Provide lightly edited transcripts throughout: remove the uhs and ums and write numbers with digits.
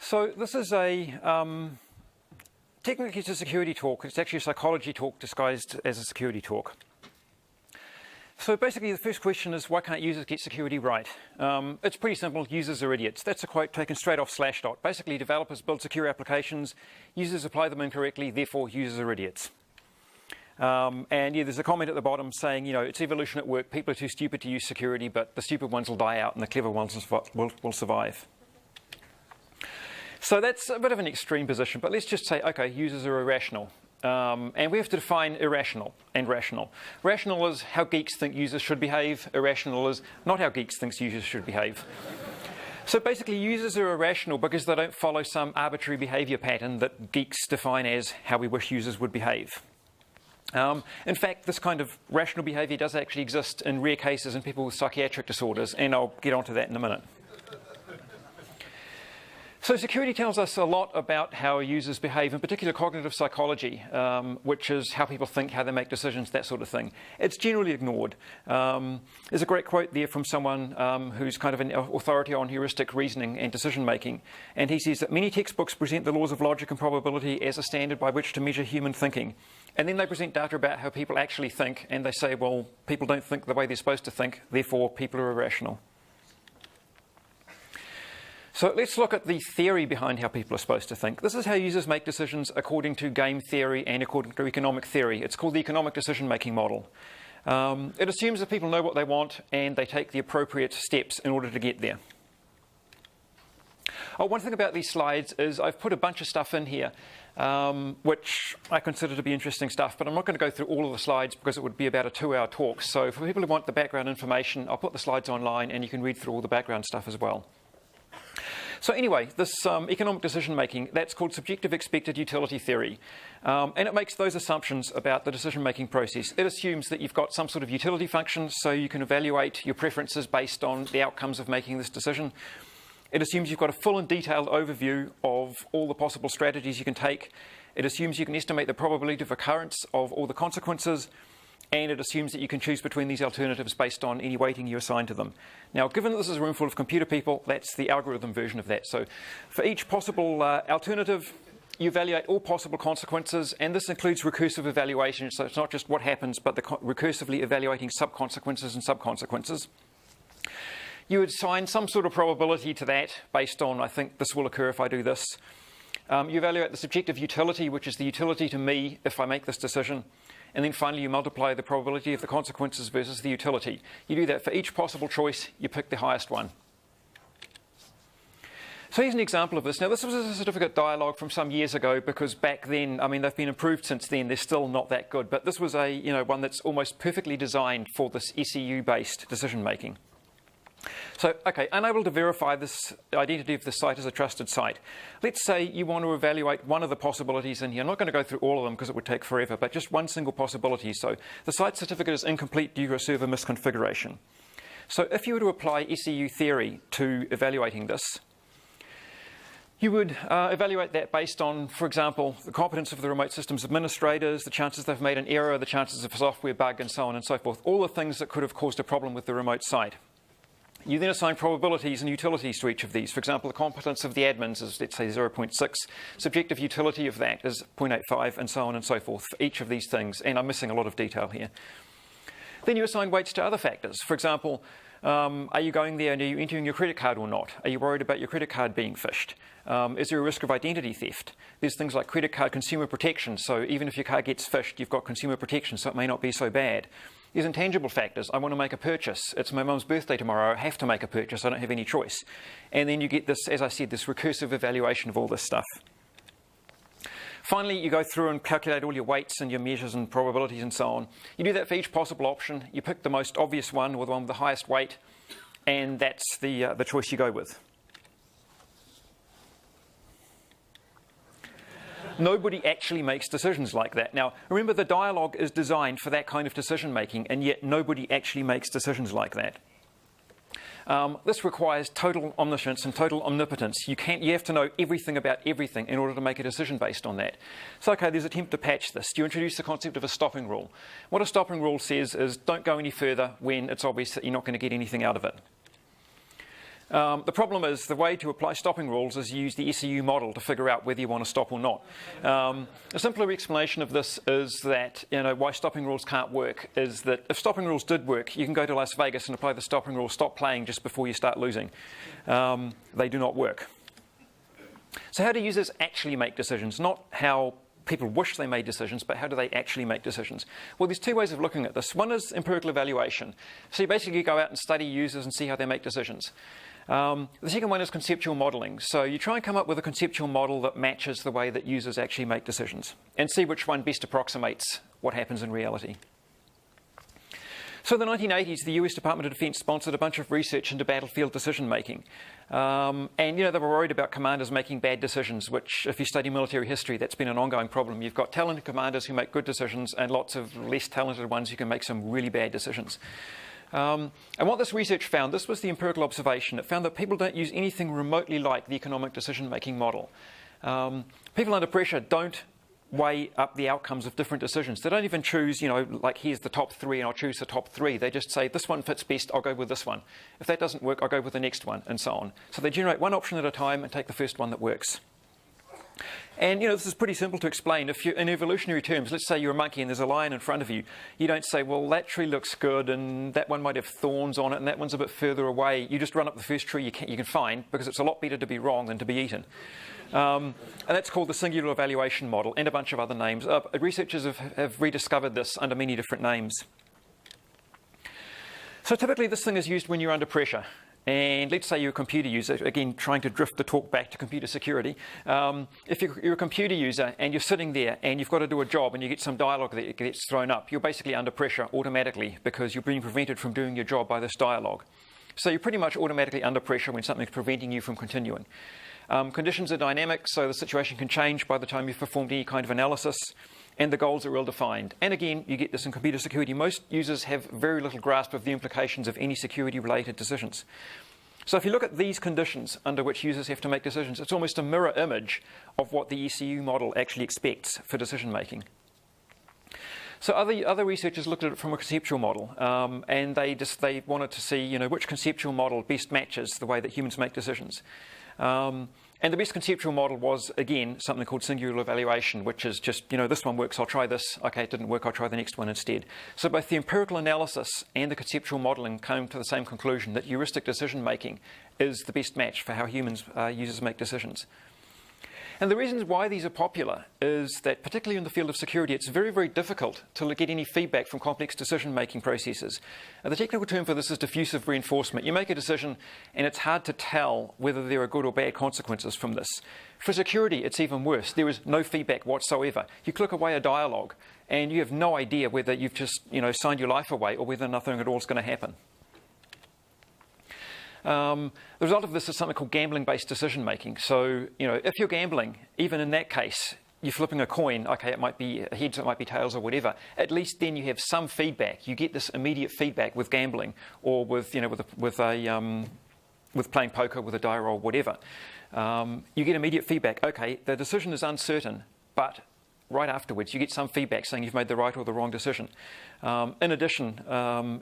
So this is technically it's a security talk. It's actually a psychology talk disguised as a security talk. So basically the first question is, why can't users get security right? It's pretty simple. Users are idiots. That's a quote taken straight off Slashdot. Basically, developers build secure applications. Users apply them incorrectly. Therefore, users are idiots. And yeah, there's a comment at the bottom saying, it's evolution at work. People are too stupid to use security, but the stupid ones will die out and the clever ones will survive. So that's a bit of an extreme position, but let's just say, okay, users are irrational. And we have to define irrational and rational. Rational is how geeks think users should behave. Irrational is not how geeks think users should behave. So basically, users are irrational because they don't follow some arbitrary behavior pattern that geeks define as how we wish users would behave. In fact, this kind of rational behavior does actually exist in rare cases in people with psychiatric disorders, and I'll get onto that in a minute. So security tells us a lot about how users behave, in particular cognitive psychology, which is how people think, how they make decisions, that sort of thing. It's generally ignored. There's a great quote there from someone who's kind of an authority on heuristic reasoning and decision making. And he says that many textbooks present the laws of logic and probability as a standard by which to measure human thinking. And then they present data about how people actually think, and they say, well, people don't think the way they're supposed to think, therefore people are irrational. So let's look at the theory behind how people are supposed to think. This is how users make decisions according to game theory and according to economic theory. It's called the economic decision-making model. It assumes that people know what they want and they take the appropriate steps in order to get there. One thing about these slides is I've put a bunch of stuff in here, which I consider to be interesting stuff, but I'm not going to go through all of the slides because it would be about a 2-hour talk. So for people who want the background information, I'll put the slides online and you can read through all the background stuff as well. So anyway, this economic decision-making, that's called subjective expected utility theory. And it makes those assumptions about the decision-making process. It assumes that you've got some sort of utility function so you can evaluate your preferences based on the outcomes of making this decision. It assumes you've got a full and detailed overview of all the possible strategies you can take. It assumes you can estimate the probability of occurrence of all the consequences. And it assumes that you can choose between these alternatives based on any weighting you assign to them. Now, given that this is a room full of computer people, that's the algorithm version of that. So for each possible alternative, you evaluate all possible consequences, and this includes recursive evaluation. So it's not just what happens, but recursively evaluating sub-consequences and sub-consequences. You would assign some sort of probability to that based on, I think this will occur if I do this. You evaluate the subjective utility, which is the utility to me if I make this decision. And then finally, you multiply the probability of the consequences versus the utility. You do that for each possible choice. You pick the highest one. So here's an example of this. Now, this was a certificate dialogue from some years ago because back then, I mean, they've been improved since then. They're still not that good. But this was one that's almost perfectly designed for this SEU-based decision-making. So, okay, unable to verify this identity of the site as a trusted site. Let's say you want to evaluate one of the possibilities in here. I'm not going to go through all of them because it would take forever, but just one single possibility. So the site certificate is incomplete due to a server misconfiguration. So if you were to apply SEU theory to evaluating this, you would evaluate that based on, for example, the competence of the remote systems administrators, the chances they've made an error, the chances of a software bug, and so on and so forth. All the things that could have caused a problem with the remote site. You then assign probabilities and utilities to each of these. For example, the competence of the admins is, let's say, 0.6. Subjective utility of that is 0.85, and so on and so forth for each of these things. And I'm missing a lot of detail here. Then you assign weights to other factors. For example, are you going there and are you entering your credit card or not? Are you worried about your credit card being phished? Is there a risk of identity theft? There's things like credit card consumer protection. So even if your card gets phished, you've got consumer protection, so it may not be so bad. There's intangible factors. I want to make a purchase. It's my mum's birthday tomorrow. I have to make a purchase. I don't have any choice. And then you get this, as I said, this recursive evaluation of all this stuff. Finally, you go through and calculate all your weights and your measures and probabilities and so on. You do that for each possible option. You pick the most obvious one or the one with the highest weight, and that's the choice you go with. Nobody actually makes decisions like that. Now, remember, the dialogue is designed for that kind of decision-making, and yet nobody actually makes decisions like that. This requires total omniscience and total omnipotence. You have to know everything about everything in order to make a decision based on that. So, okay, there's an attempt to patch this. You introduce the concept of a stopping rule. What a stopping rule says is don't go any further when it's obvious that you're not going to get anything out of it. The problem is the way to apply stopping rules is use the SEU model to figure out whether you want to stop or not. A simpler explanation of this is that why stopping rules can't work is that if stopping rules did work, you can go to Las Vegas and apply the stopping rule, stop playing just before you start losing. They do not work. So how do users actually make decisions? Not how people wish they made decisions, but how do they actually make decisions? Well, there's two ways of looking at this. One is empirical evaluation. So you basically go out and study users and see how they make decisions. The second one is conceptual modelling. So you try and come up with a conceptual model that matches the way that users actually make decisions and see which one best approximates what happens in reality. So in the 1980s, the US Department of Defense sponsored a bunch of research into battlefield decision-making. And, they were worried about commanders making bad decisions, which, if you study military history, that's been an ongoing problem. You've got talented commanders who make good decisions and lots of less talented ones who can make some really bad decisions. And what this research found, this was the empirical observation, it found that people don't use anything remotely like the economic decision-making model. People under pressure don't weigh up the outcomes of different decisions. They don't even choose, like here's the top 3 and I'll choose the top 3. They just say this one fits best, I'll go with this one. If that doesn't work, I'll go with the next one, and so on. So they generate one option at a time and take the first one that works. And this is pretty simple to explain. If you're in evolutionary terms, let's say you're a monkey and there's a lion in front of you, you don't say, well, that tree looks good and that one might have thorns on it and that one's a bit further away. You just run up the first tree you can find, because it's a lot better to be wrong than to be eaten. And that's called the singular evaluation model, and a bunch of other names. Researchers have rediscovered this under many different names. So typically this thing is used when you're under pressure. And let's say you're a computer user, again, trying to drift the talk back to computer security. If you're a computer user and you're sitting there and you've got to do a job and you get some dialogue that gets thrown up, you're basically under pressure automatically because you're being prevented from doing your job by this dialogue. So you're pretty much automatically under pressure when something's preventing you from continuing. Conditions are dynamic, so the situation can change by the time you've performed any kind of analysis, and the goals are ill-defined. And again, you get this in computer security. Most users have very little grasp of the implications of any security-related decisions. So if you look at these conditions under which users have to make decisions, it's almost a mirror image of what the ECU model actually expects for decision-making. So other researchers looked at it from a conceptual model, and they wanted to see which conceptual model best matches the way that humans make decisions. And the best conceptual model was, again, something called singular evaluation, which is just, this one works, I'll try this. Okay, it didn't work, I'll try the next one instead. So both the empirical analysis and the conceptual modelling came to the same conclusion that heuristic decision-making is the best match for how users make decisions. And the reasons why these are popular is that, particularly in the field of security, it's very, very difficult to get any feedback from complex decision-making processes. And the technical term for this is diffusive reinforcement. You make a decision, and it's hard to tell whether there are good or bad consequences from this. For security, it's even worse. There is no feedback whatsoever. You click away a dialogue, and you have no idea whether you've just signed your life away or whether nothing at all is going to happen. The result of this is something called gambling-based decision-making. So, if you're gambling, even in that case, you're flipping a coin. Okay, it might be heads, it might be tails, or whatever. At least then you have some feedback. You get this immediate feedback with gambling, or with playing poker, with a die roll, whatever. You get immediate feedback. Okay, the decision is uncertain, but right afterwards, you get some feedback saying you've made the right or the wrong decision. In addition,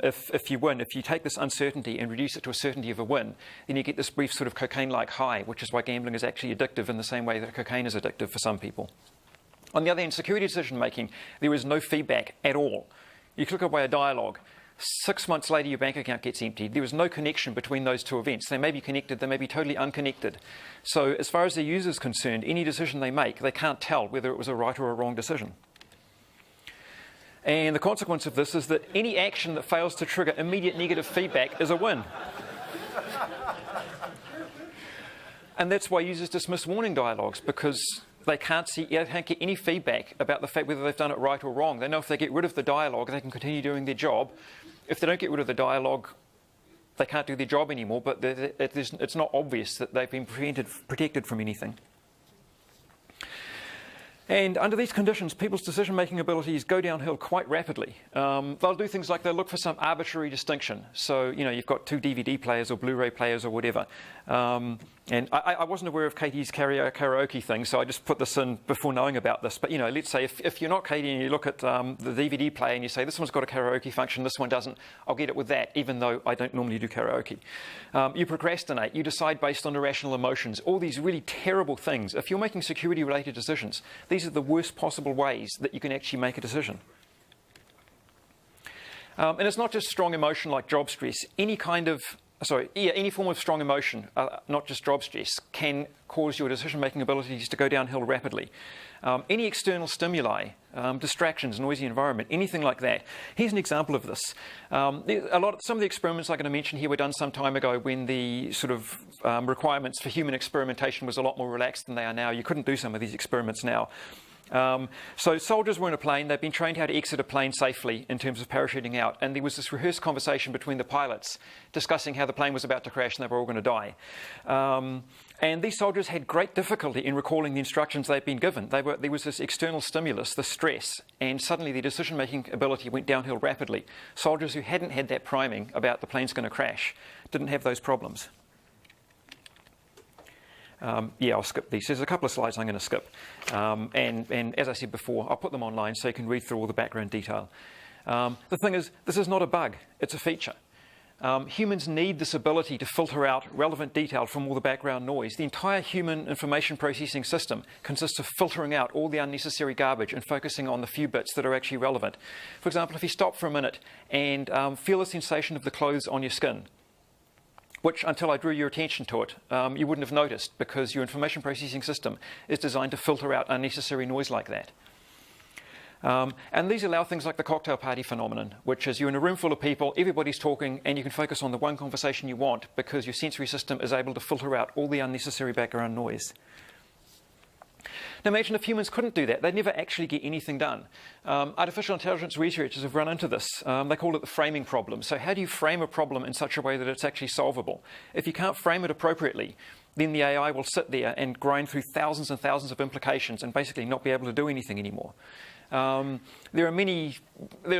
if you win, if you take this uncertainty and reduce it to a certainty of a win, then you get this brief sort of cocaine-like high, which is why gambling is actually addictive in the same way that cocaine is addictive for some people. On the other hand, security decision-making, there is no feedback at all. You click away a dialogue. 6 months later, your bank account gets emptied. There is no connection between those two events. They may be connected, they may be totally unconnected. So as far as the user is concerned, any decision they make, they can't tell whether it was a right or a wrong decision. And the consequence of this is that any action that fails to trigger immediate negative feedback is a win. And that's why users dismiss warning dialogues, because they can't get any feedback about the fact whether they've done it right or wrong. They know if they get rid of the dialogue, they can continue doing their job. If they don't get rid of the dialogue, they can't do their job anymore, but it's not obvious that they've been protected from anything. And under these conditions, people's decision-making abilities go downhill quite rapidly. They'll do things like they'll look for some arbitrary distinction. So, you've got 2 DVD players or Blu-ray players or whatever. And I wasn't aware of Katie's karaoke thing, so I just put this in before knowing about this. But, let's say if you're not Katie and you look at the DVD player and you say, this one's got a karaoke function, this one doesn't, I'll get it with that, even though I don't normally do karaoke. You procrastinate, you decide based on irrational emotions, all these really terrible things. If you're making security-related decisions, these are the worst possible ways that you can actually make a decision. And it's not just strong emotion like job stress. Any form of strong emotion, not just job stress, can cause your decision-making abilities to go downhill rapidly. Any external stimuli, distractions, noisy environment, anything like that. Here's an example of this. Some of the experiments I'm going to mention here were done some time ago when the sort of requirements for human experimentation was a lot more relaxed than they are now. You couldn't do some of these experiments now. So soldiers were in a plane. They'd been trained how to exit a plane safely in terms of parachuting out. And there was this rehearsed conversation between the pilots discussing how the plane was about to crash and they were all going to die. And these soldiers had great difficulty in recalling the instructions they'd been given. There was this external stimulus, the stress, and suddenly their decision-making ability went downhill rapidly. Soldiers who hadn't had that priming about the plane's going to crash didn't have those problems. I'll skip these. There's a couple of slides I'm going to skip. And as I said before, I'll put them online so you can read through all the background detail. The thing is, this is not a bug. It's a feature. Humans need this ability to filter out relevant detail from all the background noise. The entire human information processing system consists of filtering out all the unnecessary garbage and focusing on the few bits that are actually relevant. For example, if you stop for a minute and feel the sensation of the clothes on your skin, which, until I drew your attention to it, you wouldn't have noticed because your information processing system is designed to filter out unnecessary noise like that. And these allow things like the cocktail party phenomenon, which is you're in a room full of people, everybody's talking, and you can focus on the one conversation you want because your sensory system is able to filter out all the unnecessary background noise. Now imagine if humans couldn't do that. They'd never actually get anything done. Artificial intelligence researchers have run into this. They call it the framing problem. So how do you frame a problem in such a way that it's actually solvable? If you can't frame it appropriately, then the AI will sit there and grind through thousands and thousands of implications and basically not be able to do anything anymore. There's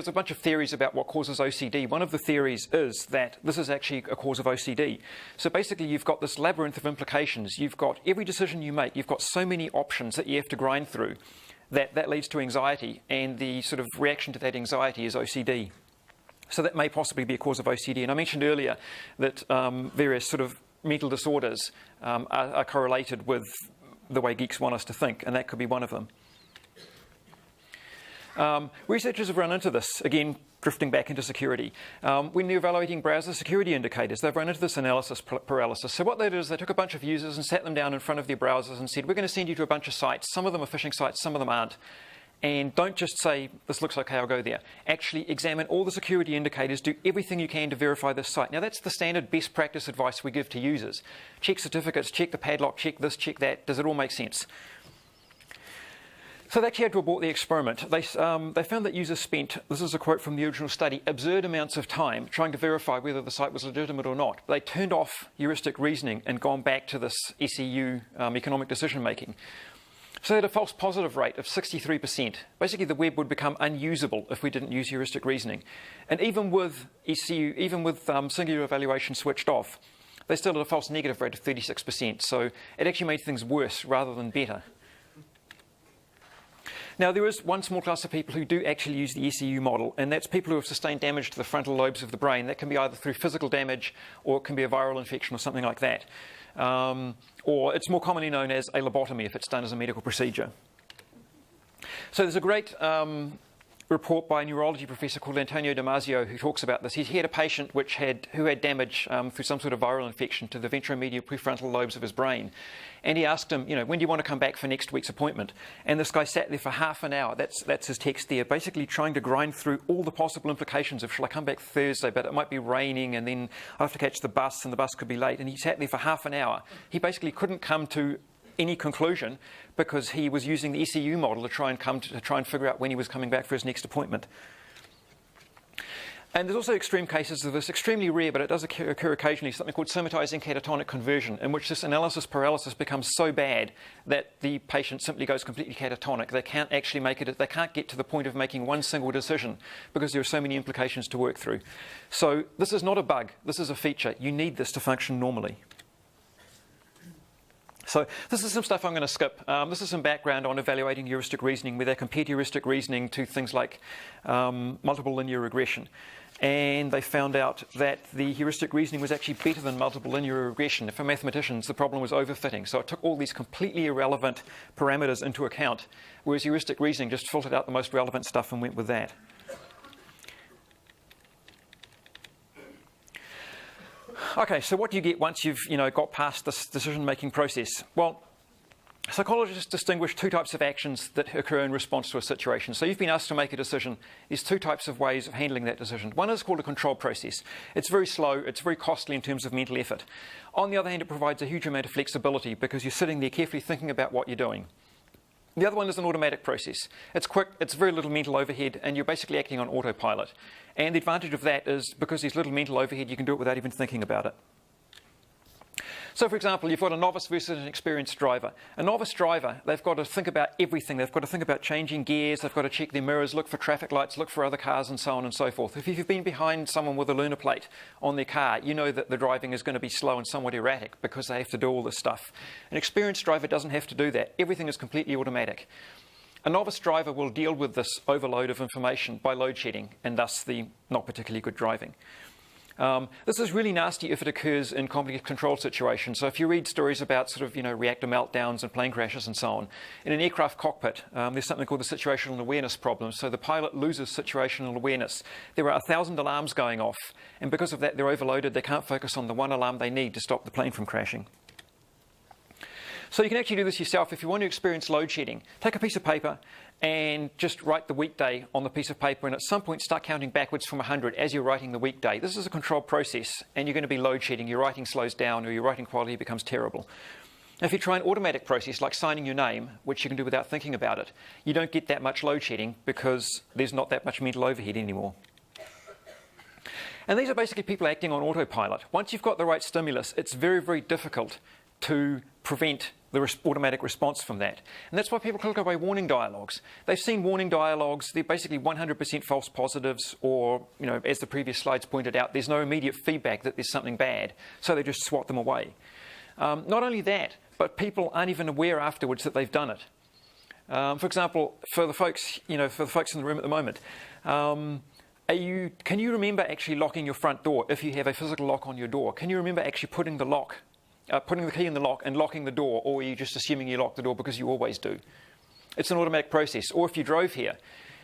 a bunch of theories about what causes OCD. One of the theories is that this is actually a cause of OCD. So basically you've got this labyrinth of implications. You've got every decision you make, you've got so many options that you have to grind through that leads to anxiety, and the sort of reaction to that anxiety is OCD. So that may possibly be a cause of OCD. And I mentioned earlier that various sort of mental disorders are correlated with the way geeks want us to think, and that could be one of them. Researchers have run into this, again, drifting back into security. When they're evaluating browser security indicators, they've run into this analysis paralysis. So what they did is they took a bunch of users and sat them down in front of their browsers and said, we're going to send you to a bunch of sites. Some of them are phishing sites, some of them aren't. And don't just say, this looks okay, I'll go there. Actually examine all the security indicators, do everything you can to verify this site. Now that's the standard best practice advice we give to users. Check certificates, check the padlock, check this, check that. Does it all make sense? So they actually had to abort the experiment. They found that users spent, this is a quote from the original study, absurd amounts of time trying to verify whether the site was legitimate or not. They turned off heuristic reasoning and gone back to this ECU, economic decision making. So they had a false positive rate of 63%. Basically, the web would become unusable if we didn't use heuristic reasoning. And even with ECU, even with singular evaluation switched off, they still had a false negative rate of 36%. So it actually made things worse rather than better. Now, there is one small class of people who do actually use the ECU model, and that's people who have sustained damage to the frontal lobes of the brain. That can be either through physical damage or it can be a viral infection or something like that. Or it's more commonly known as a lobotomy if it's done as a medical procedure. So there's a great report by a neurology professor called Antonio Damasio who talks about this. He had a patient who had damage through some sort of viral infection to the ventromedial prefrontal lobes of his brain. And he asked him, when do you want to come back for next week's appointment? And this guy sat there for half an hour. That's his text there, basically trying to grind through all the possible implications of, shall I come back Thursday, but it might be raining, and then I have to catch the bus, and the bus could be late. And he sat there for half an hour. He basically couldn't come to any conclusion because he was using the ECU model to try and figure out when he was coming back for his next appointment. And there's also extreme cases of this, extremely rare, but it does occur occasionally, something called somatizing catatonic conversion, in which this analysis paralysis becomes so bad that the patient simply goes completely catatonic. They can't actually they can't get to the point of making one single decision because there are so many implications to work through. So this is not a bug, this is a feature. You need this to function normally. So this is some stuff I'm going to skip. This is some background on evaluating heuristic reasoning, where they compared heuristic reasoning to things like multiple linear regression. And they found out that the heuristic reasoning was actually better than multiple linear regression. For mathematicians, the problem was overfitting. So it took all these completely irrelevant parameters into account, whereas heuristic reasoning just filtered out the most relevant stuff and went with that. Okay, so what do you get once you've got past this decision-making process? Well, psychologists distinguish two types of actions that occur in response to a situation. So you've been asked to make a decision. There's two types of ways of handling that decision. One is called a control process. It's very slow. It's very costly in terms of mental effort. On the other hand, it provides a huge amount of flexibility because you're sitting there carefully thinking about what you're doing. The other one is an automatic process. It's quick, it's very little mental overhead, and you're basically acting on autopilot. And the advantage of that is because there's little mental overhead, you can do it without even thinking about it. So, for example, you've got a novice versus an experienced driver. A novice driver, they've got to think about everything. They've got to think about changing gears. They've got to check their mirrors, look for traffic lights, look for other cars, and so on and so forth. If you've been behind someone with a learner plate on their car, you know that the driving is going to be slow and somewhat erratic because they have to do all this stuff. An experienced driver doesn't have to do that. Everything is completely automatic. A novice driver will deal with this overload of information by load shedding, and thus the not particularly good driving. This is really nasty if it occurs in complex control situations. So if you read stories about reactor meltdowns and plane crashes and so on, in an aircraft cockpit, there's something called the situational awareness problem. So the pilot loses situational awareness. There are 1,000 alarms going off, and because of that, they're overloaded. They can't focus on the one alarm they need to stop the plane from crashing. So you can actually do this yourself if you want to experience load shedding. Take a piece of paper and just write the weekday on the piece of paper, and at some point start counting backwards from 100 as you're writing the weekday. This is a controlled process, and you're going to be load shedding. Your writing slows down, or your writing quality becomes terrible. Now, if you try an automatic process like signing your name, which you can do without thinking about it, you don't get that much load shedding because there's not that much mental overhead anymore. And these are basically people acting on autopilot. Once you've got the right stimulus, it's very, very difficult to prevent the automatic response from that. And that's why people click away warning dialogues. They've seen warning dialogues. They're basically 100% false positives, or, as the previous slides pointed out, there's no immediate feedback that there's something bad, so they just swat them away. Not only that, but people aren't even aware afterwards that they've done it. For example, for the folks in the room at the moment, can you remember actually locking your front door if you have a physical lock on your door? Can you remember actually putting the key in the lock and locking the door, or are you just assuming you lock the door because you always do? It's an automatic process. Or if you drove here,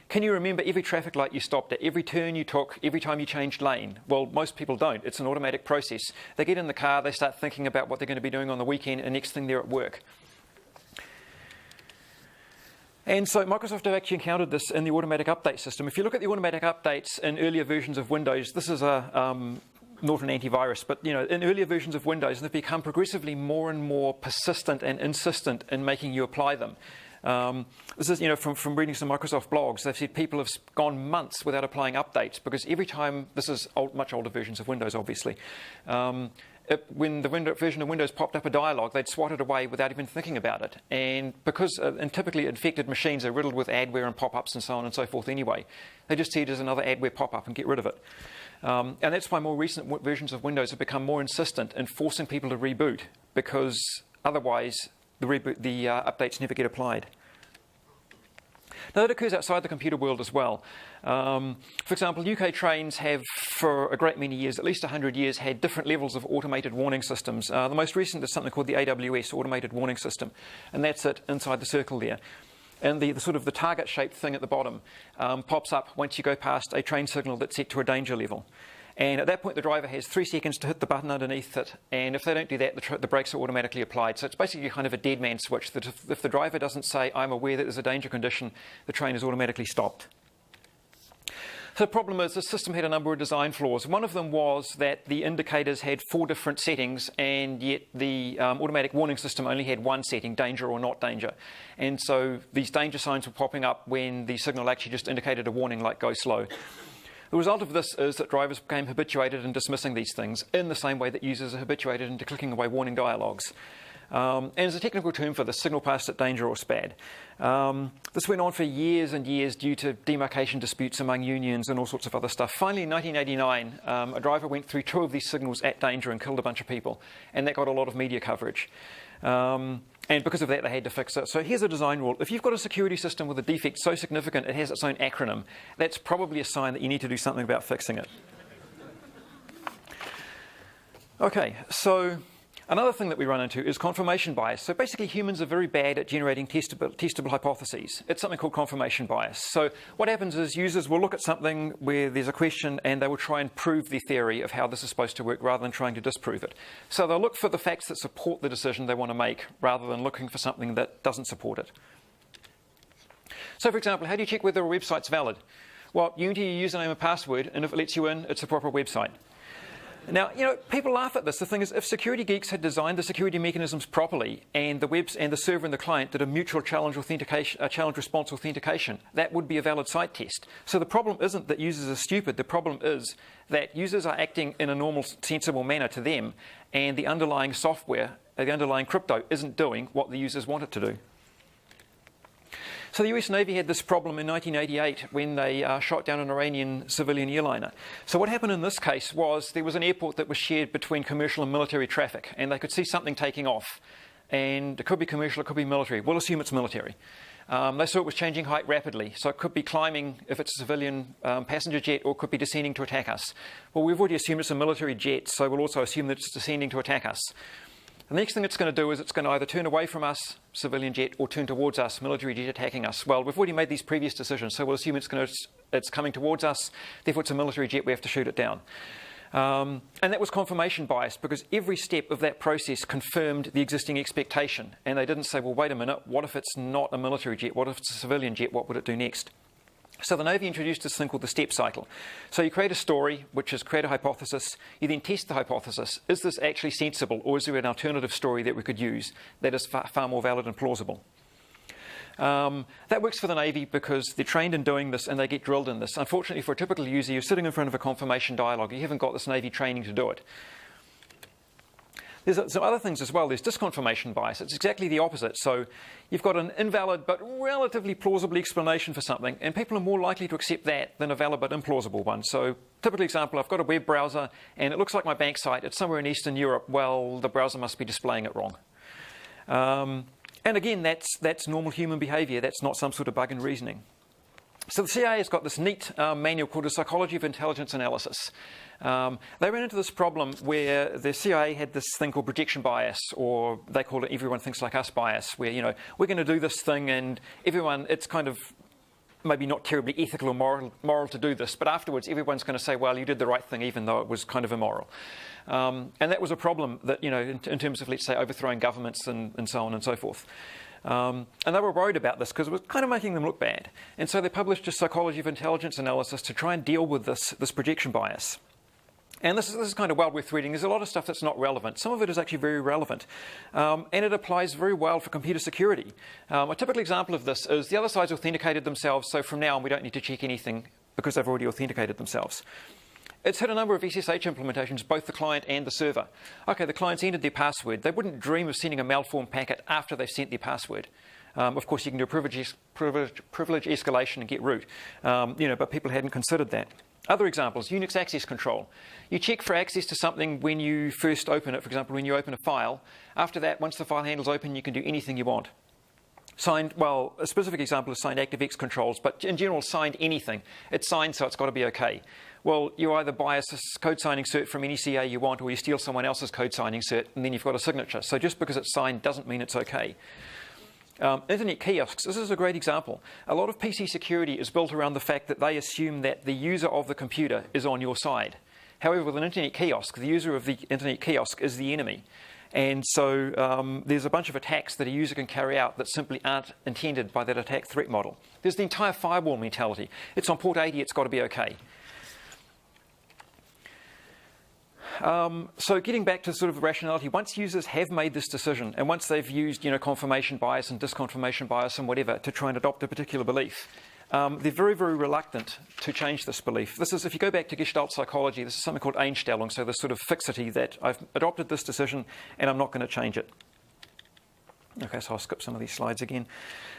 can you remember every traffic light you stopped at, every turn you took, every time you changed lane? Well, most people don't. It's an automatic process. They get in the car, they start thinking about what they're going to be doing on the weekend, and next thing they're at work. And so Microsoft have actually encountered this in the automatic update system. If you look at the automatic updates in earlier versions of Windows, this is not an antivirus, but in earlier versions of Windows, they've become progressively more and more persistent and insistent in making you apply them. This is from reading some Microsoft blogs. They've said people have gone months without applying updates because every time, this is much older versions of Windows, obviously. When the version of Windows popped up a dialog, they'd swat it away without even thinking about it. And because typically infected machines are riddled with adware and pop-ups and so on and so forth anyway, they just see it as another adware pop-up and get rid of it. And that's why more recent versions of Windows have become more insistent in forcing people to reboot, because otherwise the updates never get applied. Now, that occurs outside the computer world as well. For example, UK trains have, for a great many years, at least 100 years, had different levels of automated warning systems. The most recent is something called the AWS, Automated Warning System, and that's it inside the circle there. And the target-shaped thing at the bottom pops up once you go past a train signal that's set to a danger level. And at that point, the driver has 3 seconds to hit the button underneath it. And if they don't do that, the brakes are automatically applied. So it's basically kind of a dead man switch, that if the driver doesn't say, I'm aware that there's a danger condition, the train is automatically stopped. So the problem is the system had a number of design flaws. One of them was that the indicators had 4 different settings, and yet the automatic warning system only had 1 setting, danger or not danger. And so these danger signs were popping up when the signal actually just indicated a warning like go slow. The result of this is that drivers became habituated in dismissing these things in the same way that users are habituated into clicking away warning dialogues. And there's a technical term for this, signal passed at danger or SPAD. This went on for years and years due to demarcation disputes among unions and all sorts of other stuff. Finally, in 1989, a driver went through 2 of these signals at danger and killed a bunch of people, and that got a lot of media coverage. And because of that, they had to fix it. So here's a design rule. If you've got a security system with a defect so significant it has its own acronym, that's probably a sign that you need to do something about fixing it. Okay, so another thing that we run into is confirmation bias. So basically humans are very bad at generating testable hypotheses. It's something called confirmation bias. So what happens is users will look at something where there's a question and they will try and prove their theory of how this is supposed to work rather than trying to disprove it. So they'll look for the facts that support the decision they want to make rather than looking for something that doesn't support it. So for example, how do you check whether a website's valid? Well, you enter your username and password, and if it lets you in, it's a proper website. Now, people laugh at this. The thing is, if security geeks had designed the security mechanisms properly and the server and the client did a mutual challenge response authentication, that would be a valid site test. So the problem isn't that users are stupid. The problem is that users are acting in a normal, sensible manner to them, and the underlying software, the underlying crypto, isn't doing what the users want it to do. So the US Navy had this problem in 1988 when they shot down an Iranian civilian airliner. So what happened in this case was there was an airport that was shared between commercial and military traffic, and they could see something taking off. And it could be commercial, it could be military. We'll assume it's military. They saw it was changing height rapidly, so it could be climbing if it's a civilian passenger jet, or it could be descending to attack us. Well, we've already assumed it's a military jet, so we'll also assume that it's descending to attack us. The next thing it's going to do is it's going to either turn away from us, civilian jet, or turn towards us, military jet attacking us. Well, we've already made these previous decisions, so we'll assume it's coming towards us, therefore it's a military jet, we have to shoot it down. And that was confirmation bias, because every step of that process confirmed the existing expectation. And they didn't say, well, wait a minute, what if it's not a military jet? What if it's a civilian jet? What would it do next? So the Navy introduced this thing called the step cycle. So you create a story, which is create a hypothesis. You then test the hypothesis. Is this actually sensible, or is there an alternative story that we could use that is far more valid and plausible? That works for the Navy because they're trained in doing this and they get drilled in this. Unfortunately, for a typical user, you're sitting in front of a confirmation dialogue. You haven't got this Navy training to do it. There's some other things as well. There's disconfirmation bias. It's exactly the opposite. So you've got an invalid but relatively plausible explanation for something, and people are more likely to accept that than a valid but implausible one. So typical example, I've got a web browser and it looks like my bank site. It's somewhere in Eastern Europe. Well, the browser must be displaying it wrong. And again, that's normal human behavior. That's not some sort of bug in reasoning. So the CIA has got this neat manual called the Psychology of Intelligence Analysis. They ran into this problem where the CIA had this thing called projection bias, or they call it everyone thinks like us bias, where, we're going to do this thing and everyone, it's kind of maybe not terribly ethical or moral to do this, but afterwards everyone's going to say, well, you did the right thing even though it was kind of immoral. And that was a problem that, in terms of, let's say, overthrowing governments and so on and so forth. And they were worried about this because it was kind of making them look bad. And so they published a Psychology of Intelligence Analysis to try and deal with this projection bias. And this is kind of well worth reading. There's a lot of stuff that's not relevant. Some of it is actually very relevant. And it applies very well for computer security. A typical example of this is the other side's authenticated themselves, so from now on we don't need to check anything because they've already authenticated themselves. It's had a number of SSH implementations, both the client and the server. Okay, the client's entered their password. They wouldn't dream of sending a malformed packet after they've sent their password. Of course, you can do a privilege escalation and get root, but people hadn't considered that. Other examples, Unix access control. You check for access to something when you first open it. For example, when you open a file. After that, once the file handle's open, you can do anything you want. A specific example is signed ActiveX controls, but in general, signed anything. It's signed, so it's got to be okay. Well, you either buy a code signing cert from any CA you want, or you steal someone else's code signing cert, and then you've got a signature. So just because it's signed doesn't mean it's okay. Internet kiosks, this is a great example. A lot of PC security is built around the fact that they assume that the user of the computer is on your side. However, with an internet kiosk, the user of the internet kiosk is the enemy. And so there's a bunch of attacks that a user can carry out that simply aren't intended by that attack threat model. There's the entire firewall mentality. It's on port 80, it's got to be okay. So getting back to sort of the rationality, once users have made this decision and once they've used confirmation bias and disconfirmation bias and whatever to try and adopt a particular belief, they're very, very reluctant to change this belief. This is, if you go back to Gestalt psychology, this is something called Einstellung, so this sort of fixity that I've adopted this decision and I'm not going to change it. Okay, so I'll skip some of these slides again.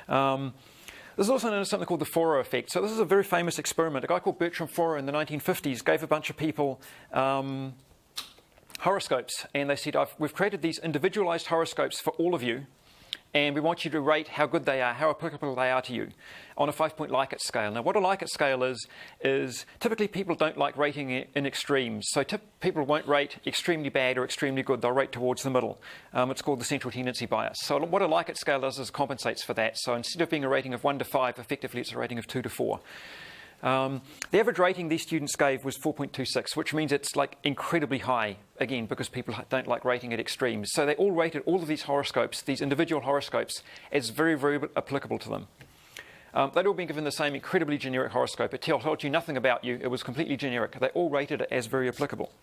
There's also known as something called the Forer effect. So this is a very famous experiment. A guy called Bertram Forer in the 1950s gave a bunch of people horoscopes, and they said, we've created these individualized horoscopes for all of you, and we want you to rate how good they are, how applicable they are to you, on a 5-point Likert scale. Now, what a Likert scale is typically people don't like rating it in extremes. So people won't rate extremely bad or extremely good. They'll rate towards the middle. It's called the central tendency bias. So what a Likert scale does is compensates for that. So instead of being a rating of 1 to 5, effectively it's a rating of 2 to 4. The average rating these students gave was 4.26, which means it's like incredibly high, again, because people don't like rating at extremes. So they all rated all of these horoscopes, these individual horoscopes, as very, very applicable to them. They'd all been given the same incredibly generic horoscope. It told you nothing about you. It was completely generic. They all rated it as very applicable.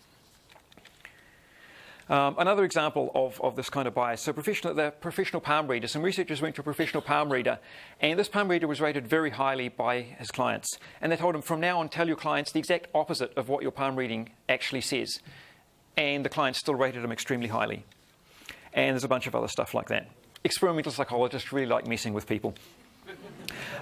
Another example of this kind of bias, so the professional palm reader. Some researchers went to a professional palm reader, and this palm reader was rated very highly by his clients. And they told him, from now on, tell your clients the exact opposite of what your palm reading actually says. And the clients still rated him extremely highly. And there's a bunch of other stuff like that. Experimental psychologists really like messing with people.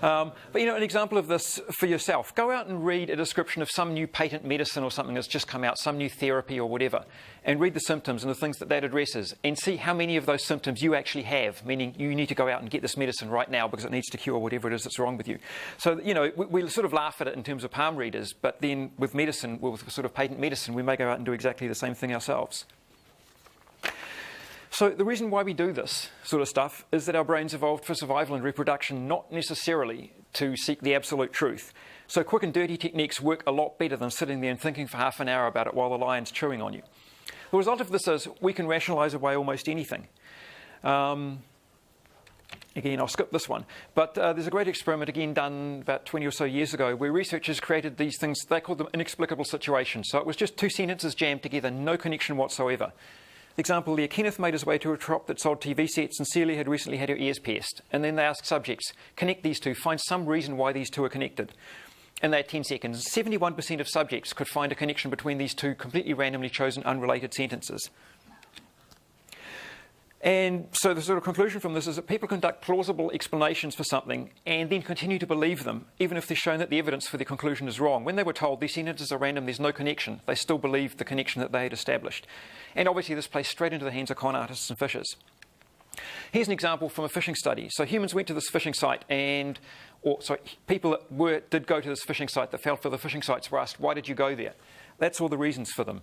But an example of this for yourself, go out and read a description of some new patent medicine or something that's just come out, some new therapy or whatever, and read the symptoms and the things that addresses, and see how many of those symptoms you actually have, meaning you need to go out and get this medicine right now because it needs to cure whatever it is that's wrong with you. So, we sort of laugh at it in terms of palm readers, but then with medicine, with sort of patent medicine, we may go out and do exactly the same thing ourselves. So the reason why we do this sort of stuff is that our brains evolved for survival and reproduction, not necessarily to seek the absolute truth. So quick and dirty techniques work a lot better than sitting there and thinking for half an hour about it while the lion's chewing on you. The result of this is we can rationalise away almost anything. Again, I'll skip this one. But there's a great experiment, again, done about 20 or so years ago, where researchers created these things, they called them inexplicable situations. So it was just 2 sentences jammed together, no connection whatsoever. Example there, Kenneth made his way to a shop that sold TV sets, and Celia had recently had her ears pierced. And then they asked subjects, connect these two, find some reason why these two are connected. And they had 10 seconds. 71% of subjects could find a connection between these two completely randomly chosen unrelated sentences. And so the sort of conclusion from this is that people conduct plausible explanations for something and then continue to believe them, even if they're shown that the evidence for their conclusion is wrong. When they were told these sentences are random, there's no connection, they still believed the connection that they had established. And obviously this plays straight into the hands of con artists and fishers. Here's an example from a fishing study. So humans went to this fishing site people that did go to this fishing site that fell for the fishing sites were asked, why did you go there? That's all the reasons for them.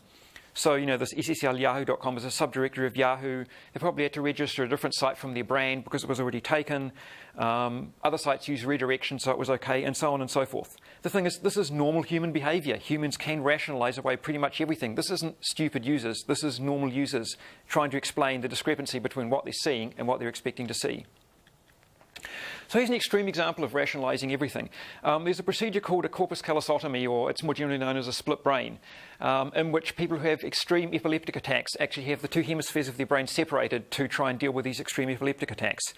So, this sslyahoo.com is a subdirectory of Yahoo. They probably had to register a different site from their brand because it was already taken. Other sites use redirection, so it was okay, and so on and so forth. The thing is, this is normal human behavior. Humans can rationalize away pretty much everything. This isn't stupid users. This is normal users trying to explain the discrepancy between what they're seeing and what they're expecting to see. So here's an extreme example of rationalising everything. There's a procedure called a corpus callosotomy, or it's more generally known as a split brain, in which people who have extreme epileptic attacks actually have the 2 hemispheres of their brain separated to try and deal with these extreme epileptic attacks.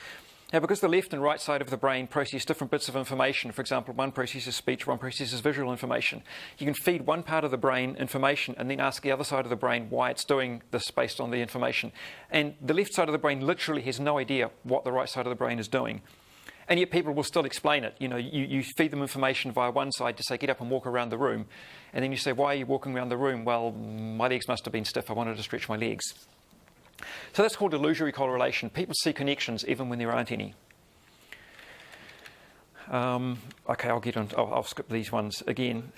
Now, because the left and right side of the brain process different bits of information, for example, one processes speech, one processes visual information, you can feed one part of the brain information and then ask the other side of the brain why it's doing this based on the information. And the left side of the brain literally has no idea what the right side of the brain is doing. And yet people will still explain it. You feed them information via one side to say, get up and walk around the room. And then you say, why are you walking around the room? Well, my legs must have been stiff. I wanted to stretch my legs. So that's called illusory correlation. People see connections even when there aren't any. Okay, I'll skip these ones again.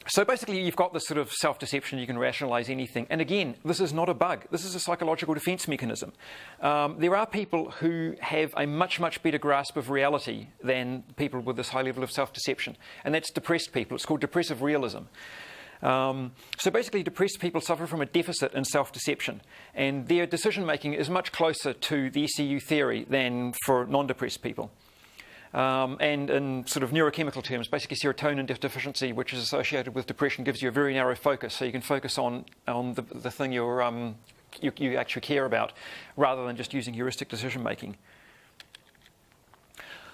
So basically, you've got this sort of self-deception. You can rationalise anything. And again, this is not a bug. This is a psychological defence mechanism. There are people who have a much, much better grasp of reality than people with this high level of self-deception. And that's depressed people. It's called depressive realism. So basically, depressed people suffer from a deficit in self-deception. And their decision-making is much closer to the SEU theory than for non-depressed people. And in sort of neurochemical terms, basically serotonin deficiency, which is associated with depression, gives you a very narrow focus. So you can focus on the thing you actually care about, rather than just using heuristic decision making.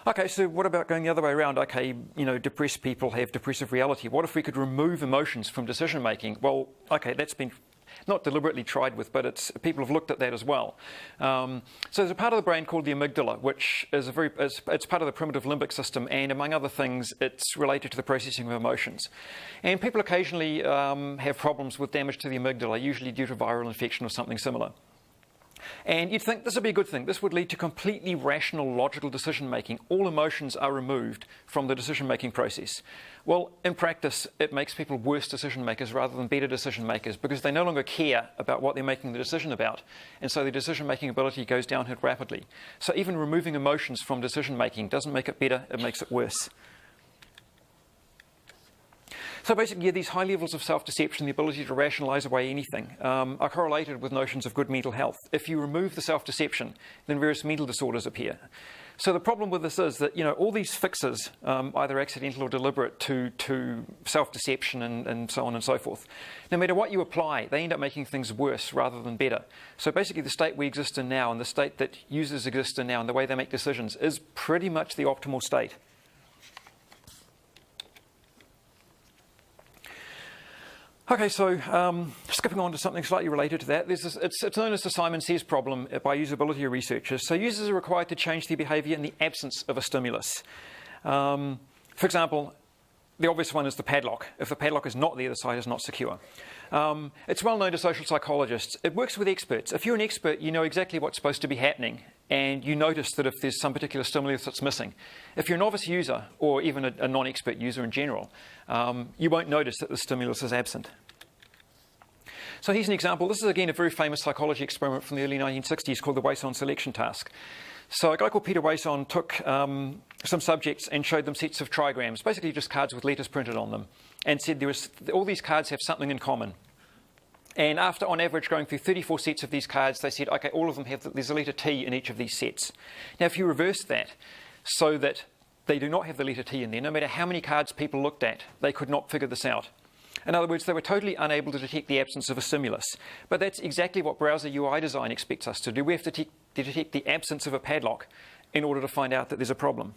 Okay, so what about going the other way around? Okay, depressed people have depressive reality. What if we could remove emotions from decision making? Well, okay, that's been not deliberately tried with, but people have looked at that as well. So there's a part of the brain called the amygdala, which is it's part of the primitive limbic system, and among other things, it's related to the processing of emotions. And people occasionally have problems with damage to the amygdala, usually due to viral infection or something similar. And you'd think this would be a good thing. This would lead to completely rational, logical decision-making. All emotions are removed from the decision-making process. Well, in practice, it makes people worse decision-makers rather than better decision-makers because they no longer care about what they're making the decision about. And so their decision-making ability goes downhill rapidly. So even removing emotions from decision-making doesn't make it better, it makes it worse. So basically, yeah, these high levels of self-deception, the ability to rationalise away anything, are correlated with notions of good mental health. If you remove the self-deception, then various mental disorders appear. So the problem with this is that, all these fixes, either accidental or deliberate, to self-deception and so on and so forth, no matter what you apply, they end up making things worse rather than better. So basically, the state we exist in now and the state that users exist in now and the way they make decisions is pretty much the optimal state. Okay, so skipping on to something slightly related to that, it's known as the Simon Says problem by usability researchers. So users are required to change their behaviour in the absence of a stimulus. For example, the obvious one is the padlock. If the padlock is not there, the site is not secure. It's well known to social psychologists. It works with experts. If you're an expert, you know exactly what's supposed to be happening, and you notice that if there's some particular stimulus that's missing. If you're a novice user, or even a non-expert user in general, you won't notice that the stimulus is absent. So here's an example. This is, again, a very famous psychology experiment from the early 1960s called the Wason selection task. So a guy called Peter Wason took some subjects and showed them sets of trigrams, basically just cards with letters printed on them, and said all these cards have something in common. And after, on average, going through 34 sets of these cards, they said, OK, all of them there's a letter T in each of these sets. Now, if you reverse that so that they do not have the letter T in there, no matter how many cards people looked at, they could not figure this out. In other words, they were totally unable to detect the absence of a stimulus. But that's exactly what browser UI design expects us to do. We have to detect the absence of a padlock in order to find out that there's a problem.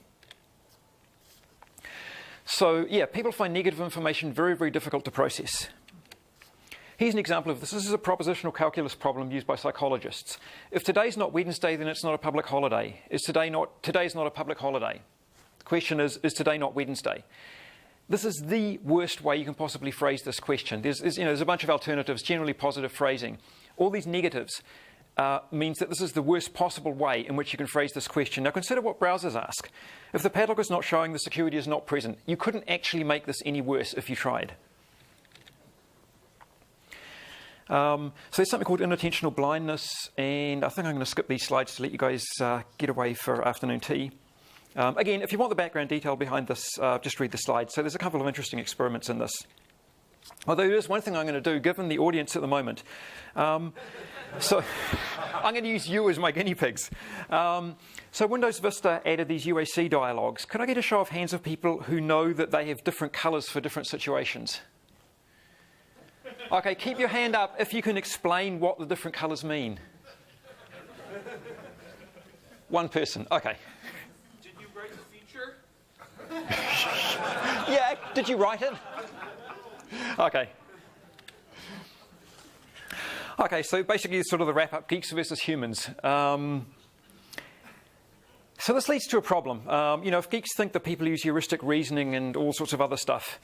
So, yeah, people find negative information very, very difficult to process. Here's an example of this. This is a propositional calculus problem used by psychologists. If today's not Wednesday, then it's not a public holiday. Today's not a public holiday? The question is today not Wednesday? This is the worst way you can possibly phrase this question. There's a bunch of alternatives, generally positive phrasing. All these negatives means that this is the worst possible way in which you can phrase this question. Now consider what browsers ask. If the padlock is not showing, the security is not present. You couldn't actually make this any worse if you tried. So there's something called inattentional blindness, and I think I'm going to skip these slides to let you guys get away for afternoon tea. Again, if you want the background detail behind this, just read the slides. So there's a couple of interesting experiments in this. Although there's one thing I'm going to do, given the audience at the moment. So I'm going to use you as my guinea pigs. So Windows Vista added these UAC dialogues. Could I get a show of hands of people who know that they have different colours for different situations? OK, keep your hand up if you can explain what the different colours mean. One person, OK. Yeah, did you write it? Okay. Okay, so basically it's sort of the wrap-up, geeks versus humans. So this leads to a problem. If geeks think that people use heuristic reasoning and all sorts of other stuff,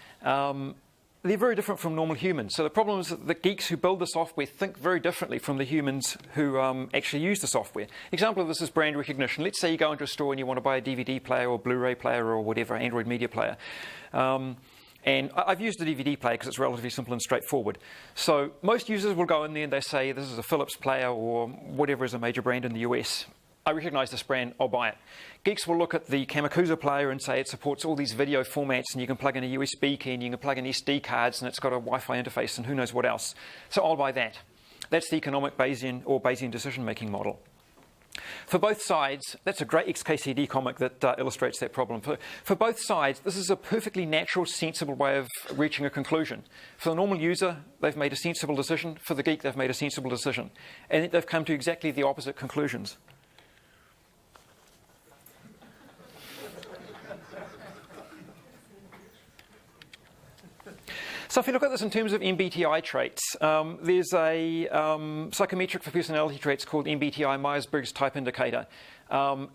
they're very different from normal humans. So the problem is that the geeks who build the software think very differently from the humans who actually use the software. Example of this is brand recognition. Let's say you go into a store and you want to buy a DVD player or Blu-ray player or whatever, Android media player. And I've used the DVD player because it's relatively simple and straightforward. So most users will go in there and they say, this is a Philips player or whatever is a major brand in the US. I recognise this brand, I'll buy it. Geeks will look at the Kamakuza player and say it supports all these video formats and you can plug in a USB key and you can plug in SD cards and it's got a Wi-Fi interface and who knows what else. So I'll buy that. That's the economic Bayesian or Bayesian decision-making model. For both sides, that's a great XKCD comic that illustrates that problem. For both sides, this is a perfectly natural, sensible way of reaching a conclusion. For the normal user, they've made a sensible decision. For the geek, they've made a sensible decision. And they've come to exactly the opposite conclusions. So So if you look at this in terms of MBTI traits, there's a psychometric for personality traits called MBTI, Myers-Briggs Type Indicator.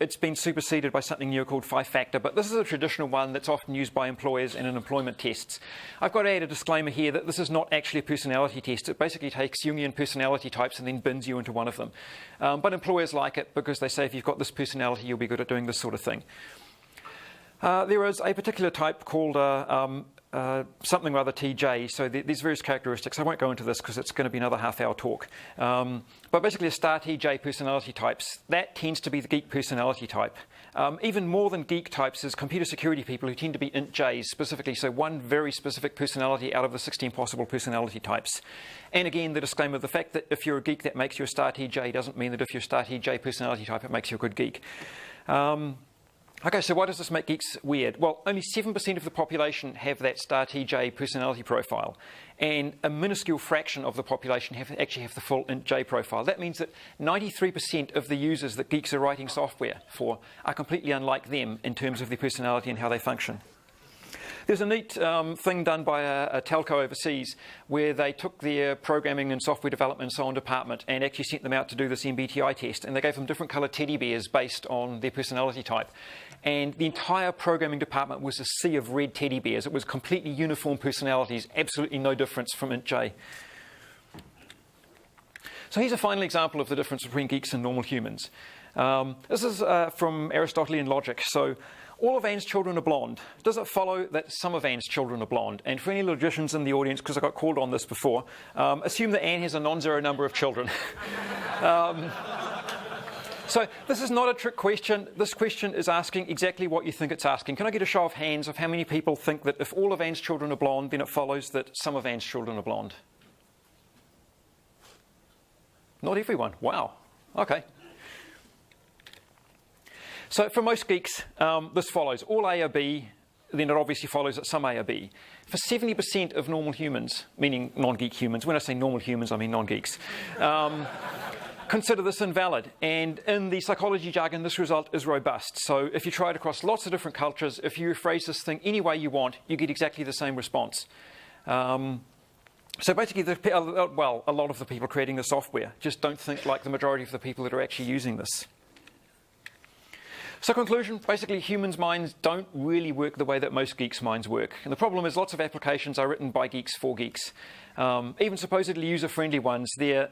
It's been superseded by something new called 5-factor, but this is a traditional one that's often used by employers and in employment tests. I've got to add a disclaimer here that this is not actually a personality test. It basically takes Jungian personality types and then bins you into one of them. But employers like it because they say if you've got this personality, you'll be good at doing this sort of thing. There is a particular type called something or other TJ, so there's various characteristics. I won't go into this because it's going to be another half-hour talk. But basically a star TJ personality types, that tends to be the geek personality type. Even more than geek types is computer security people who tend to be int Js specifically, so one very specific personality out of the 16 possible personality types. And again, the disclaimer, the fact that if you're a geek that makes you a star TJ doesn't mean that if you're a star TJ personality type it makes you a good geek. Okay, so why does this make geeks weird? Well, only 7% of the population have that star TJ personality profile, and a minuscule fraction of the population actually have the full int J profile. That means that 93% of the users that geeks are writing software for are completely unlike them in terms of their personality and how they function. There's a neat thing done by a telco overseas where they took their programming and software development and so on department and actually sent them out to do this MBTI test, and they gave them different coloured teddy bears based on their personality type. And the entire programming department was a sea of red teddy bears. It was completely uniform personalities, absolutely no difference from int J. So here's a final example of the difference between geeks and normal humans. This is from Aristotelian logic. So all of Anne's children are blonde. Does it follow that some of Anne's children are blonde? And for any logicians in the audience, because I got called on this before, assume that Anne has a non-zero number of children. So this is not a trick question. This question is asking exactly what you think it's asking. Can I get a show of hands of how many people think that if all of Anne's children are blonde, then it follows that some of Anne's children are blonde? Not everyone. Wow. Okay. So for most geeks, this follows. All A are B, then it obviously follows that some A are B. For 70% of normal humans, meaning non-geek humans, when I say normal humans, I mean non-geeks, consider this invalid. And in the psychology jargon, this result is robust. So if you try it across lots of different cultures, if you rephrase this thing any way you want, you get exactly the same response. So basically, a lot of the people creating the software just don't think like the majority of the people that are actually using this. So conclusion, basically humans' minds don't really work the way that most geeks' minds work. And the problem is lots of applications are written by geeks for geeks. Even supposedly user-friendly ones, they're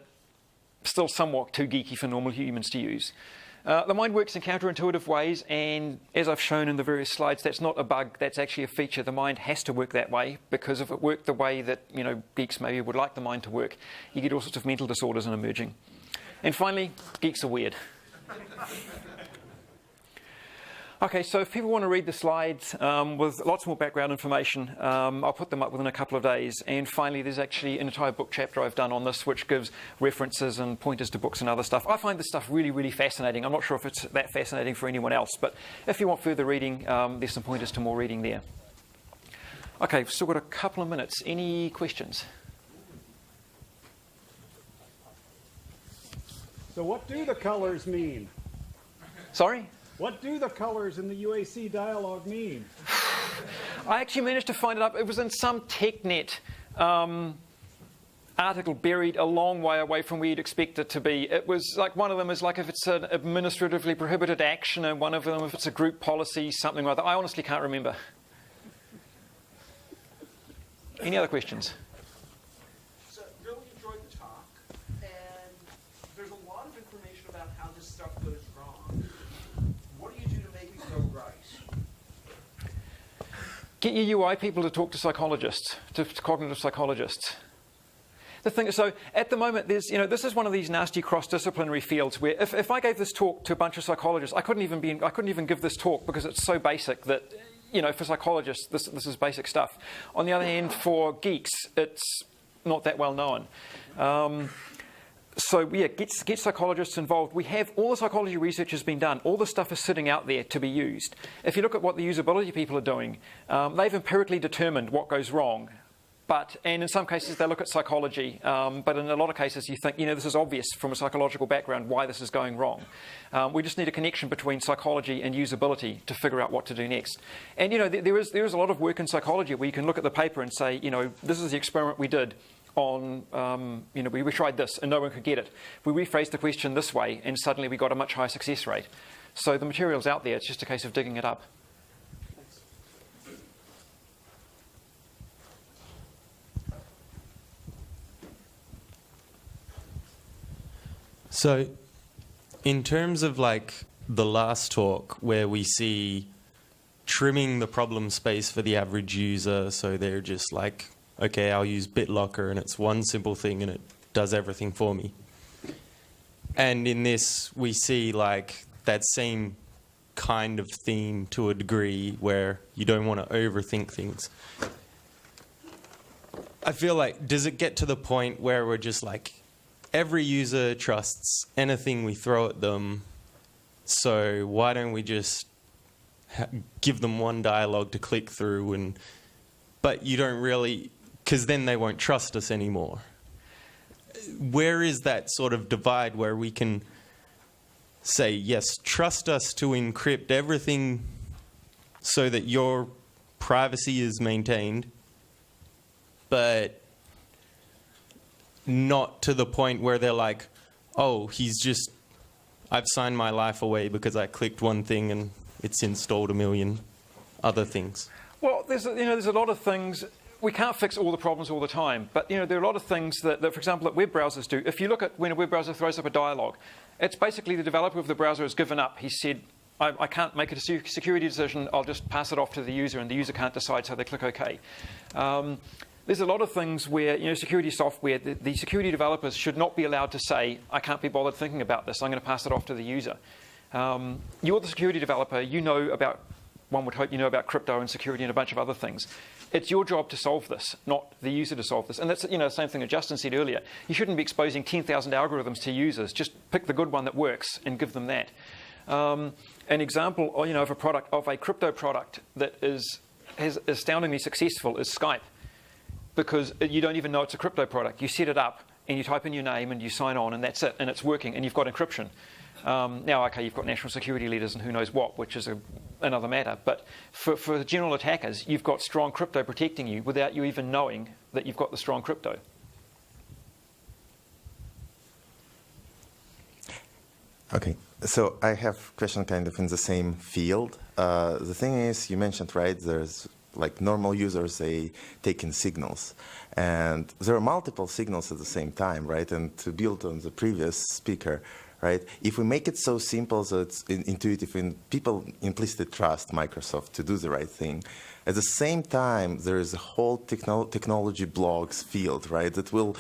still somewhat too geeky for normal humans to use. The mind works in counterintuitive ways, and as I've shown in the various slides, that's not a bug, that's actually a feature. The mind has to work that way, because if it worked the way that geeks maybe would like the mind to work, you get all sorts of mental disorders and emerging. And finally, geeks are weird. Okay, so if people want to read the slides with lots more background information, I'll put them up within a couple of days. And finally, there's actually an entire book chapter I've done on this, which gives references and pointers to books and other stuff. I find this stuff really, really fascinating. I'm not sure if it's that fascinating for anyone else, but if you want further reading, there's some pointers to more reading there. Okay, we've still got a couple of minutes. Any questions? So what do the colors mean? Sorry? What do the colors in the UAC dialogue mean? I actually managed to find it up. It was in some TechNet article buried a long way away from where you'd expect it to be. It was like one of them is like if it's an administratively prohibited action, and one of them if it's a group policy, something like that. I honestly can't remember. Any other questions? So really enjoyed the talk, and there's a lot of information about how this stuff goes wrong. What do you do to make it go right? Get your UI people to talk to psychologists, to cognitive psychologists. The thing is, so at the moment, there's, this is one of these nasty cross-disciplinary fields where if I gave this talk to a bunch of psychologists, I couldn't even give this talk because it's so basic that, for psychologists, this is basic stuff. On the other hand, for geeks, it's not that well known. So yeah, get psychologists involved. We have all the psychology research has been done. All the stuff is sitting out there to be used. If you look at what the usability people are doing, they've empirically determined what goes wrong. And in some cases they look at psychology, but in a lot of cases you think, this is obvious from a psychological background why this is going wrong. We just need a connection between psychology and usability to figure out what to do next. And there is a lot of work in psychology where you can look at the paper and say, this is the experiment we did on, we tried this and no one could get it. We rephrased the question this way and suddenly we got a much higher success rate. So the material's out there, it's just a case of digging it up. So, in terms of like the last talk where we see trimming the problem space for the average user, so they're just like, okay, I'll use BitLocker and it's one simple thing and it does everything for me. And in this, we see like that same kind of theme to a degree where you don't want to overthink things. I feel like, does it get to the point where we're just like, every user trusts anything we throw at them, so why don't we just give them one dialogue to click through, but you don't really, because then they won't trust us anymore. Where is that sort of divide where we can say, yes, trust us to encrypt everything so that your privacy is maintained, but not to the point where they're like, oh, I've signed my life away because I clicked one thing and it's installed a million other things. Well, there's a lot of things. We can't fix all the problems all the time, but there are a lot of things that, for example, that web browsers do. If you look at when a web browser throws up a dialog, it's basically the developer of the browser has given up. He said, I can't make a security decision, I'll just pass it off to the user, and the user can't decide, so they click OK. There's a lot of things where, security software, the security developers should not be allowed to say, I can't be bothered thinking about this, I'm going to pass it off to the user. You're the security developer, one would hope you know about crypto and security and a bunch of other things. It's your job to solve this, not the user to solve this. And that's the same thing that Justin said earlier. You shouldn't be exposing 10,000 algorithms to users. Just pick the good one that works and give them that. An example of a crypto product that is astoundingly successful is Skype. Because you don't even know it's a crypto product. You set it up and you type in your name and you sign on and that's it, and it's working, and you've got encryption. Now, okay, you've got national security leaders and who knows what, which is another matter. But for general attackers, you've got strong crypto protecting you without you even knowing that you've got the strong crypto. Okay, so I have a question kind of in the same field. The thing is, you mentioned, right, there's like normal users, they take in signals. And there are multiple signals at the same time, right? And to build on the previous speaker, right, if we make it so simple that it's intuitive and people implicitly trust Microsoft to do the right thing, at the same time, there is a whole technology blogs field, right, that will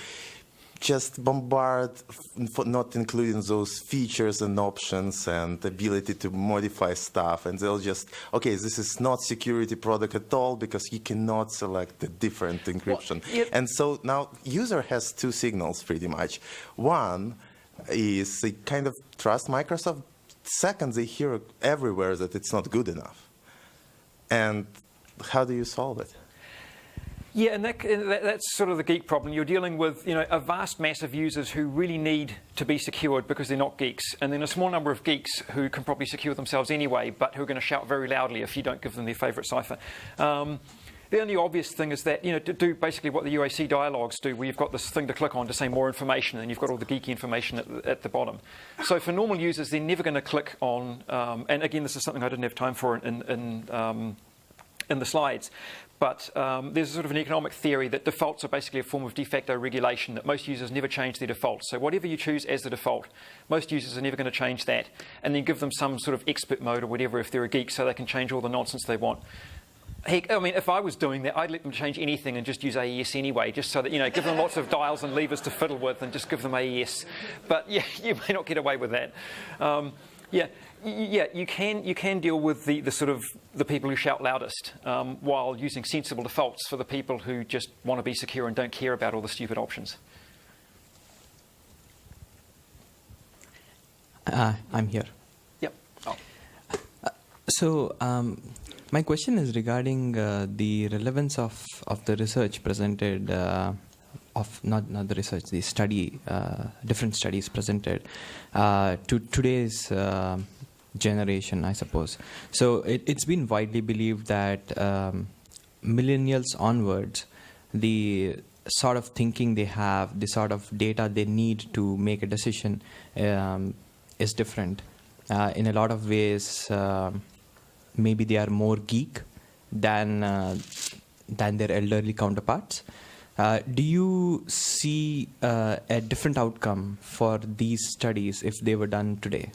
just bombard, not including those features and options and ability to modify stuff. And they'll just, okay, this is not security product at all because you cannot select the different encryption. Well, and so now user has two signals pretty much. One is they kind of trust Microsoft. Second, they hear everywhere that it's not good enough. And how do you solve it? Yeah, and that's sort of the geek problem. You're dealing with a vast mass of users who really need to be secured because they're not geeks, and then a small number of geeks who can probably secure themselves anyway, but who are going to shout very loudly if you don't give them their favourite cipher. The only obvious thing is that to do basically what the UAC dialogues do, where you've got this thing to click on to say more information, and you've got all the geeky information at the bottom. So for normal users, they're never going to click on. And again, this is something I didn't have time for in the slides. But there's sort of an economic theory that defaults are basically a form of de facto regulation, that most users never change their defaults. So whatever you choose as the default, most users are never going to change that. And then give them some sort of expert mode or whatever if they're a geek so they can change all the nonsense they want. Heck, I mean, if I was doing that, I'd let them change anything and just use AES anyway, just so that, give them lots of dials and levers to fiddle with and just give them AES. But yeah, you may not get away with that. Yeah, you can deal with the sort of the people who shout loudest while using sensible defaults for the people who just want to be secure and don't care about all the stupid options. I'm here. Yep. Oh. So My question is regarding the relevance of the research presented, of not the research, the study, different studies presented to today's generation, I suppose. So it's been widely believed that millennials onwards, the sort of thinking they have, the sort of data they need to make a decision is different. In a lot of ways, maybe they are more geek than their elderly counterparts. Do you see a different outcome for these studies if they were done today?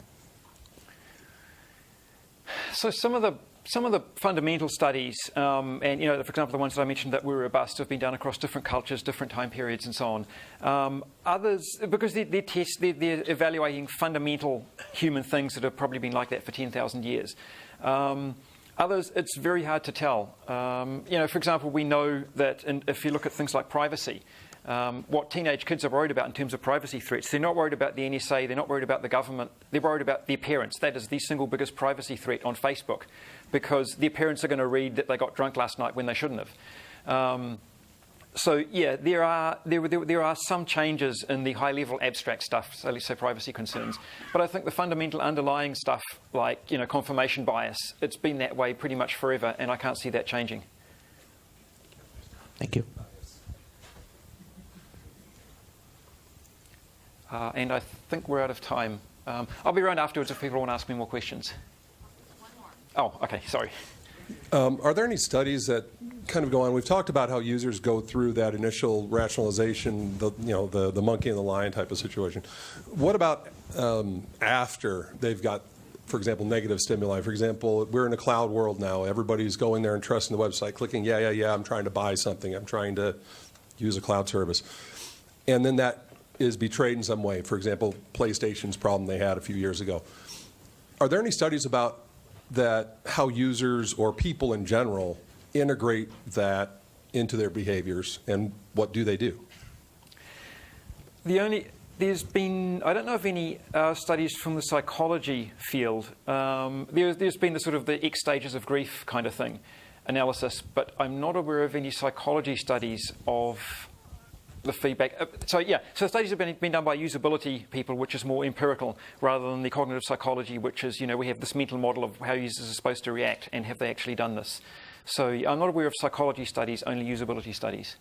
So some of the fundamental studies, and for example, the ones that I mentioned that were robust, have been done across different cultures, different time periods, and so on. Others, because they're evaluating fundamental human things that have probably been like that for 10,000 years. Others, it's very hard to tell. For example, we know that if you look at things like privacy, what teenage kids are worried about in terms of privacy threats, they're not worried about the NSA, they're not worried about the government, they're worried about their parents. That is the single biggest privacy threat on Facebook, because their parents are going to read that they got drunk last night when they shouldn't have. So yeah, there are some changes in the high-level abstract stuff, so let's say privacy concerns. But I think the fundamental underlying stuff, like confirmation bias, it's been that way pretty much forever, and I can't see that changing. Thank you. And I think we're out of time. I'll be around afterwards if people want to ask me more questions. One more. Oh, okay, sorry. Are there any studies that kind of go on? We've talked about how users go through that initial rationalization, the monkey and the lion type of situation. What about after they've got, for example, negative stimuli? For example, we're in a cloud world now. Everybody's going there and trusting the website, clicking, yeah, I'm trying to buy something. I'm trying to use a cloud service. And then that is betrayed in some way. For example, PlayStation's problem they had a few years ago. Are there any studies about that, how users or people in general integrate that into their behaviors, and what do they do? There's been, I don't know of any studies from the psychology field. There's been the sort of the X stages of grief kind of thing, analysis, but I'm not aware of any psychology studies of the feedback. So studies have been done by usability people, which is more empirical, rather than the cognitive psychology, which is, we have this mental model of how users are supposed to react, and have they actually done this? So I'm not aware of psychology studies, only usability studies.